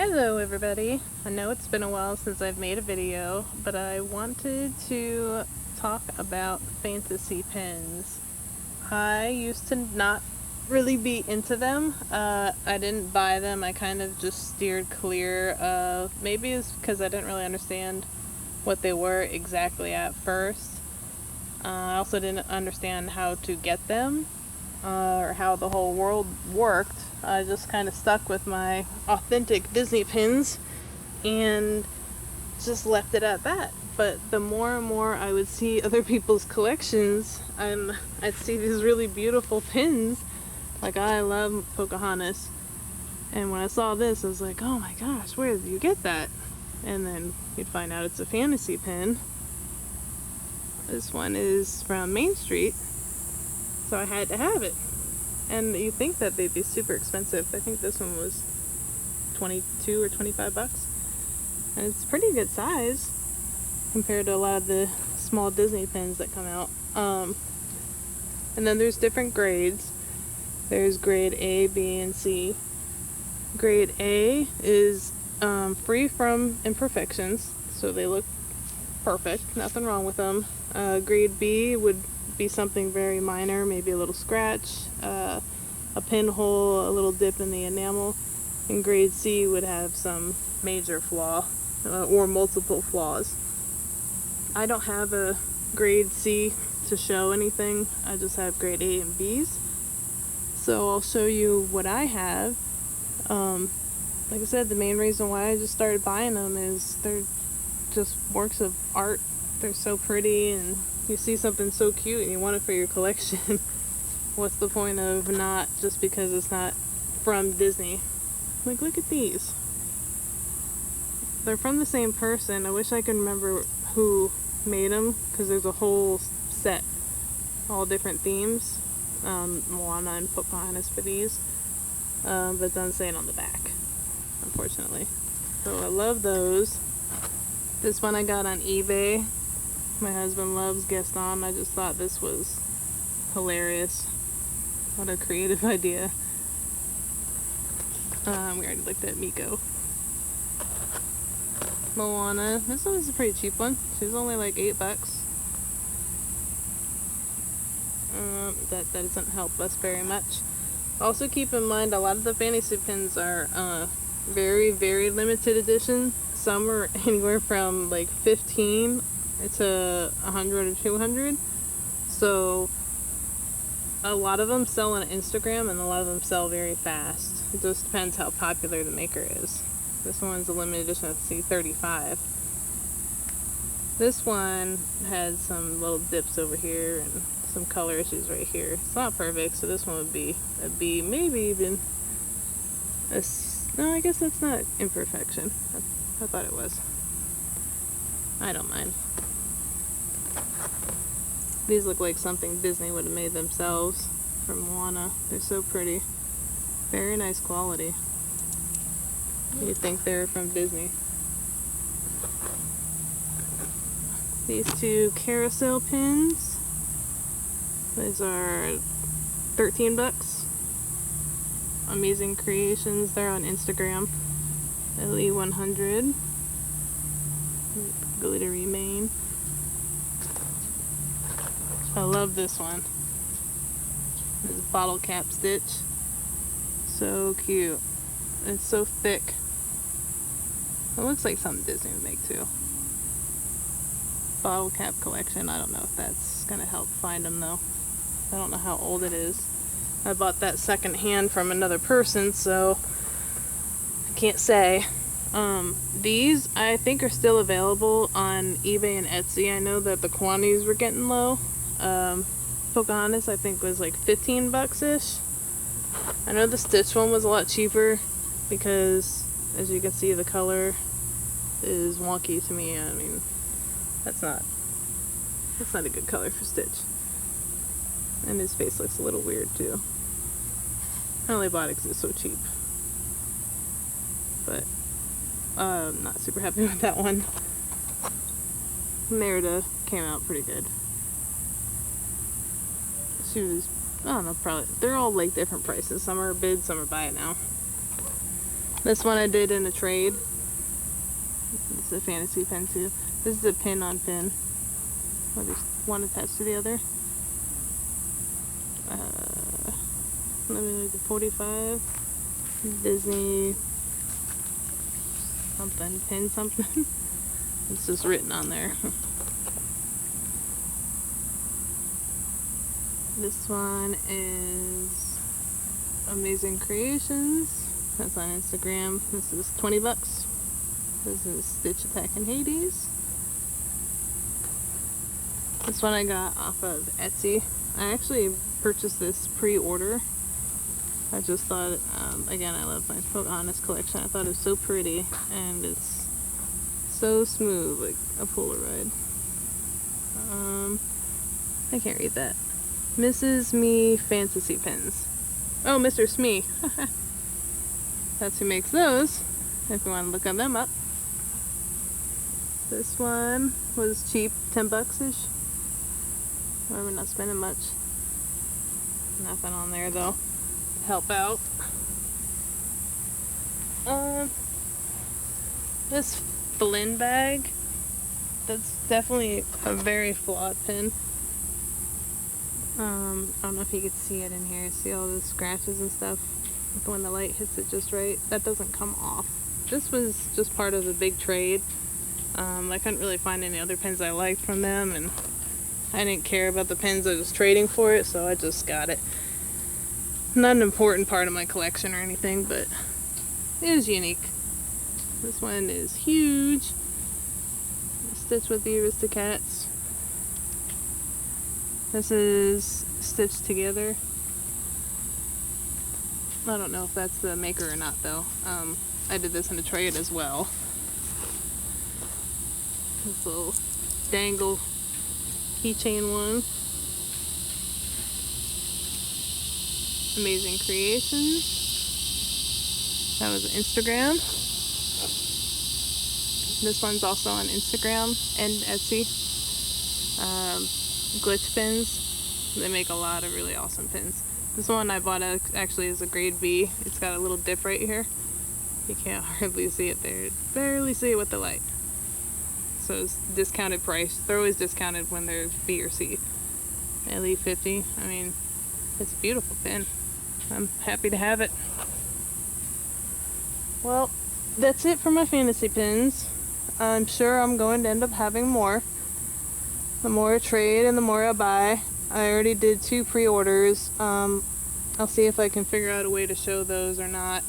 Hello everybody. I know it's been a while since I've made a video, but I wanted to talk about fantasy pins. I used to not really be into them. I didn't buy them. I kind of just steered clear of, maybe it's because I didn't really understand what they were exactly at first. I also didn't understand how to get them, or how the whole world worked. I just kind of stuck with my authentic Disney pins and just left it at that. But the more and more I would see other people's collections, I'd see these really beautiful pins. Like, I love Pocahontas. And when I saw this, I was like, oh my gosh, where did you get that? And then you'd find out it's a fantasy pin. This one is from Main Street, so I had to have it. And you think that they'd be super expensive. I think this one was 22 or 25 bucks. And it's pretty good size compared to a lot of the small Disney pins that come out. And then there's different grades. There's grade A, B, and C. Grade A is free from imperfections, so they look perfect, nothing wrong with them. Grade B would be something very minor, maybe a little scratch, a pinhole, a little dip in the enamel. And grade C would have some major flaw, or multiple flaws. I don't have a grade C to show anything. I just have grade A and B's. So I'll show you what I have. Like I said, the main reason why I just started buying them is they're just works of art. They're so pretty, and you see something so cute and you want it for your collection. What's the point of not, just because it's not from Disney? Like, look at these. They're from the same person. I wish I could remember who made them, because there's a whole set, all different themes. Moana and Pocahontas for these. But it doesn't say it on the back, unfortunately. So I love those. This one I got on eBay. My husband loves Gaston. I just thought this was hilarious. What a creative idea. We already looked at Miko. Moana. This one is a pretty cheap one. She's only like $8. That doesn't help us very much. Also keep in mind, a lot of the fantasy pins are very, very limited edition. Some are anywhere from like 15 to 100 or 200. So a lot of them sell on Instagram, and a lot of them sell very fast. It just depends how popular the maker is. This one's a limited edition of C35. This one had some little dips over here and some color issues right here. It's not perfect, so this one would be a B, maybe even a C. No, I guess that's not imperfection. I thought it was. I don't mind. These look like something Disney would have made themselves from Moana. They're so pretty. Very nice quality. You'd think they're from Disney. These two carousel pins. These are 13 bucks. Amazing Creations. They're on Instagram. LE100. Glittery mane. I love this one. This bottle cap stitch. So cute. It's so thick. It looks like something Disney would make too. Bottle cap collection. I don't know if that's gonna help find them though. I don't know how old it is. I bought that second hand from another person, so I can't say. These I think are still available on eBay and Etsy. I know that the quantities were getting low. Pocahontas I think was like 15 bucks-ish. I know the Stitch one was a lot cheaper because, as you can see, the color is wonky to me. I mean, that's not a good color for Stitch. And his face looks a little weird too. I only bought it because it's so cheap. But I'm not super happy with that one. Merida came out pretty good. She was, I don't know, probably, they're all like different prices. Some are bid, some are buy it now. This one I did in a trade. This is a fantasy pen too. This is a pin on pin. Or there's one attached to the other. Let me look at 45. Disney something, pin something. It's just written on there. This one is Amazing Creations. That's on Instagram. This is 20 bucks. This is Stitch Attack in Hades. This one I got off of Etsy. I actually purchased this pre-order. I just thought, again, I love my Pocahontas collection. I thought it was so pretty, and it's so smooth, like a Polaroid. I can't read that. Mrs. Me Fantasy Pens. Oh, Mr. Smee. That's who makes those, if you want to look them up. This one was cheap, 10 bucks-ish. We're not spending much. Nothing on there though. Help out. This Flynn bag. That's definitely a very flawed pen. I don't know if you could see it in here. See all the scratches and stuff when the light hits it just right. That doesn't come off. This was just part of the big trade. I couldn't really find any other pens I liked from them, and I didn't care about the pens I was trading for it, so I just got it. Not an important part of my collection or anything, but it is unique. This one is huge. Stitch with the Aristocats. This is Stitched Together. I don't know if that's the maker or not though. I did this in a trade as well. This little dangle keychain one. Amazing Creations. That was Instagram. This one's also on Instagram and Etsy. Glitch pins. They make a lot of really awesome pins. This one I bought actually is a grade B. It's got a little dip right here. You can't hardly see it there. Barely see it with the light. So it's discounted price. They're always discounted when they're B or C. LE 50. I mean, it's a beautiful pen. I'm happy to have it. Well, that's it for my fantasy pens. I'm sure I'm going to end up having more. The more I trade and the more I buy. I already did 2 pre-orders. I'll see if I can figure out a way to show those or not.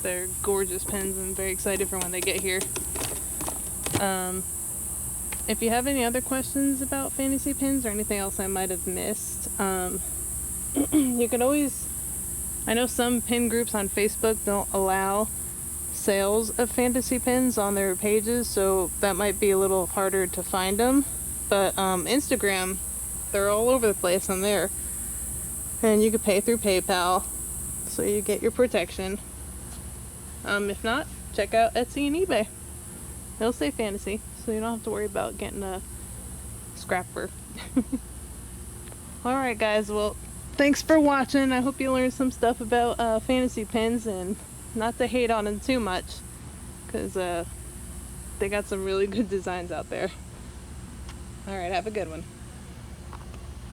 They're gorgeous pens. I'm very excited for when they get here. If you have any other questions about fantasy pens or anything else I might have missed, you can always... I know some pen groups on Facebook don't allow sales of fantasy pens on their pages, so that might be a little harder to find them. But Instagram, they're all over the place on there. And you can pay through PayPal, so you get your protection. If not, check out Etsy and eBay. They'll say fantasy, so you don't have to worry about getting a scrapper. Alright guys, well, thanks for watching. I hope you learned some stuff about fantasy pens, and not to hate on them too much, because they got some really good designs out there. Alright, have a good one.